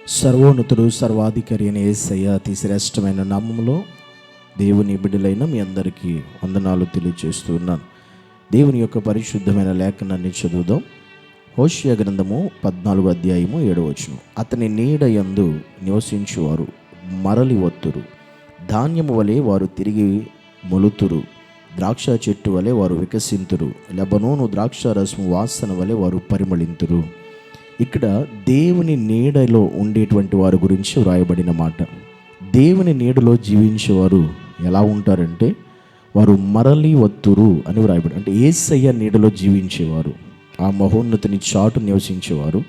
సర్వోన్నతుడు సర్వాధికారి అయిన యేసయ్య అతి శ్రేష్టమైన నామములో దేవుని బిడ్డలైన మీ అందరికీ వందనాలు తెలియజేస్తూ ఉన్నాను. దేవుని యొక్క పరిశుద్ధమైన లేఖనాన్ని చదువుదాం. హోషేయ గ్రంథము 14వ అధ్యాయము 7వ వచనం. అతని నీడ యందు నివసించువారు మరలి వత్తురు, ధాన్యము వలె వారు తిరిగి మొలుతురు, ద్రాక్ష చెట్టు వలె వారు వికసింతురు, లెబనోను ద్రాక్ష రసము వాసన వలె వారు పరిమళింతురు. ఇక్కడ దేవుని నీడలో ఉండేటువంటి వారి గురించి వ్రాయబడిన మాట. దేవుని నీడలో జీవించేవారు ఎలా ఉంటారంటే వారు మరలి వత్తురు అని వ్రాయబడి, అంటే యేసయ్య నీడలో జీవించేవారు, ఆ మహోన్నతిని చాటు నివసించేవారు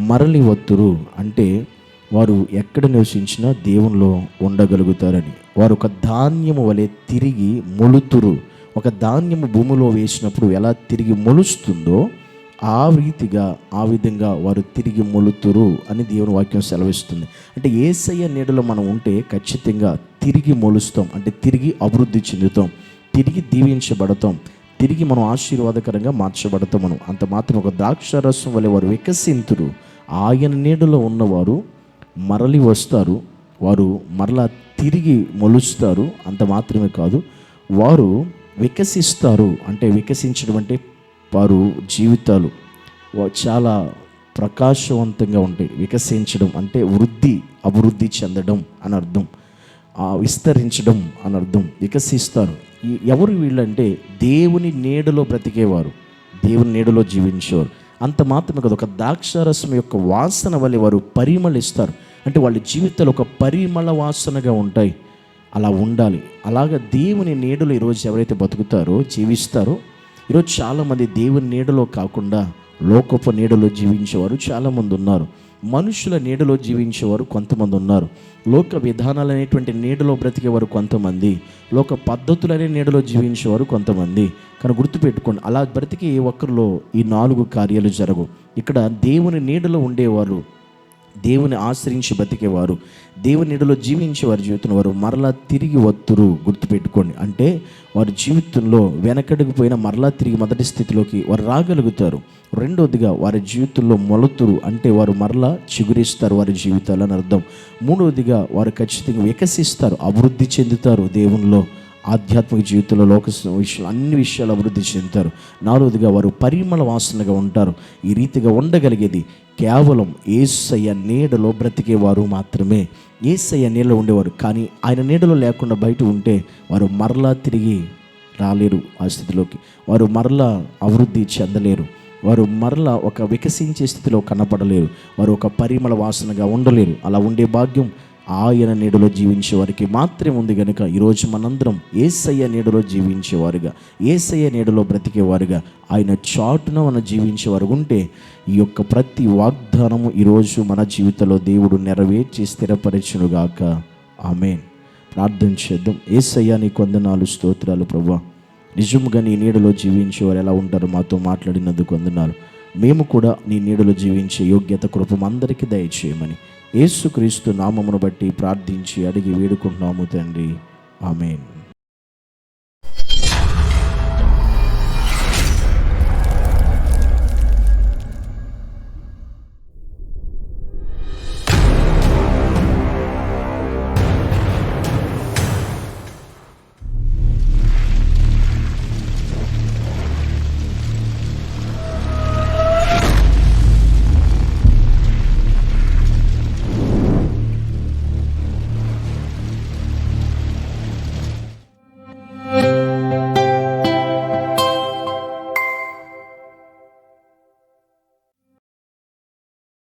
మరలి వత్తురు అంటే వారు ఎక్కడ నివసించినా దేవునిలో ఉండగలుగుతారని. వారు ఒక ధాన్యము వలె తిరిగి మొలుతురు. ఒక ధాన్యము భూమిలో వేసినప్పుడు ఎలా తిరిగి మొలుస్తుందో ఆ విధంగా వారు తిరిగి మొలుతురు అని దేవుని వాక్యం సెలవిస్తుంది. అంటే యేసయ్య నీడలో మనం ఉంటే ఖచ్చితంగా తిరిగి మొలుస్తాం, అంటే తిరిగి అభివృద్ధి చెందుతాం, తిరిగి దీవించబడతాం, తిరిగి మనం ఆశీర్వాదకరంగా మార్చబడతాం. మనం అంత మాత్రం ఒక ద్రాక్షారసం వలె వారు వికసింతురు. ఆయన నీడలో ఉన్నవారు మరలి వస్తారు, వారు మరలా తిరిగి మొలుస్తారు. అంత మాత్రమే కాదు, వారు వికసిస్తారు. అంటే వికసించడం అంటే వారు జీవితాలు చాలా ప్రకాశవంతంగా ఉంటాయి. వికసించడం అంటే అభివృద్ధి చెందడం అని అర్థం, విస్తరించడం అని అర్థం. వికసిస్తారు. ఎవరు వీళ్ళంటే దేవుని నీడలో బ్రతికేవారు, దేవుని నీడలో జీవించేవారు. అంత మాత్రమే కాదు, ఒక ద్రాక్షారసం యొక్క వాసన వల్ల వారు పరిమళిస్తారు. అంటే వాళ్ళ జీవితాలు ఒక పరిమళ వాసనగా ఉంటాయి. అలా ఉండాలి. అలాగా దేవుని నీడలో ఈరోజు ఎవరైతే బతుకుతారో, జీవిస్తారో, ఈరోజు చాలామంది దేవుని నీడలో కాకుండా లోకపు నీడలో జీవించేవారు చాలామంది ఉన్నారు. మనుషుల నీడలో జీవించేవారు కొంతమంది ఉన్నారు. లోక విధానాలు అనేటువంటి నీడలో బ్రతికేవారు కొంతమంది, లోక పద్ధతులు అనే నీడలో జీవించేవారు కొంతమంది. కానీ గుర్తుపెట్టుకోండి, అలా బ్రతికే ఒక్కరిలో ఈ 4 కార్యాలు జరగవు. ఇక్కడ దేవుని నీడలో ఉండేవారు, దేవుని ఆశ్రయించి బతికేవారు, దేవుని నీడలో జీవించే వారి జీవితంలో వారు మరలా తిరిగి వత్తురు. గుర్తుపెట్టుకోండి, అంటే వారి జీవితంలో వెనకడుగు పోయిన మరలా తిరిగి మొదటి స్థితిలోకి వారు రాగలుగుతారు. రెండవదిగా వారి జీవితంలో మొలతురు, అంటే వారు మరలా చిగురిస్తారు వారి జీవితాలు అని అర్థం. మూడవదిగా వారు ఖచ్చితంగా వికసిస్తారు, అభివృద్ధి చెందుతారు దేవునిలో, ఆధ్యాత్మిక జీవితంలో, లోక విషయాలు, అన్ని విషయాలు అభివృద్ధి చెందుతారు. నాలుగవదిగా వారు పరిమళ వాసనగా ఉంటారు. ఈ రీతిగా ఉండగలిగేది కేవలం యేసయ్య నీడలో బ్రతికేవారు మాత్రమే. యేసయ్య నీడలో ఉండేవారు, కానీ ఆయన నీడలో లేకుండా బయట ఉంటే వారు మరలా తిరిగి రాలేరు ఆ స్థితిలోకి, వారు మరలా అభివృద్ధి చెందలేరు, వారు మరలా ఒక వికసించే స్థితిలో కనపడలేరు, వారు ఒక పరిమళ వాసనగా ఉండలేరు. అలా ఉండే భాగ్యం ఆయన నీడలో జీవించే వారికి మాత్రమే ఉంది. కనుక ఈరోజు మనందరం యేసయ్య నీడలో జీవించేవారుగా, యేసయ్య నీడలో బ్రతికేవారుగా, ఆయన చాటున మనం జీవించేవారు ఉంటే ఈ యొక్క ప్రతి వాగ్దానము ఈరోజు మన జీవితంలో దేవుడు నెరవేర్చి స్థిరపరచునుగాక. ఆమేన్. ప్రార్థన చేద్దాం. యేసయ్య నీకు వందనాలు, స్తోత్రాలు ప్రభువా. నిజంగా నీ నీడలో జీవించేవారు ఎలా ఉంటారో మాతో మాట్లాడినందుకు వందనాలు. మేము కూడా నీ నీడలో జీవించే యోగ్యత కృప అందరికీ దయచేయమని యేసుక్రీస్తు నామమును బట్టి ప్రార్థించి అడిగి వేడుకుంటున్నాము తండ్రి. ఆమేన్.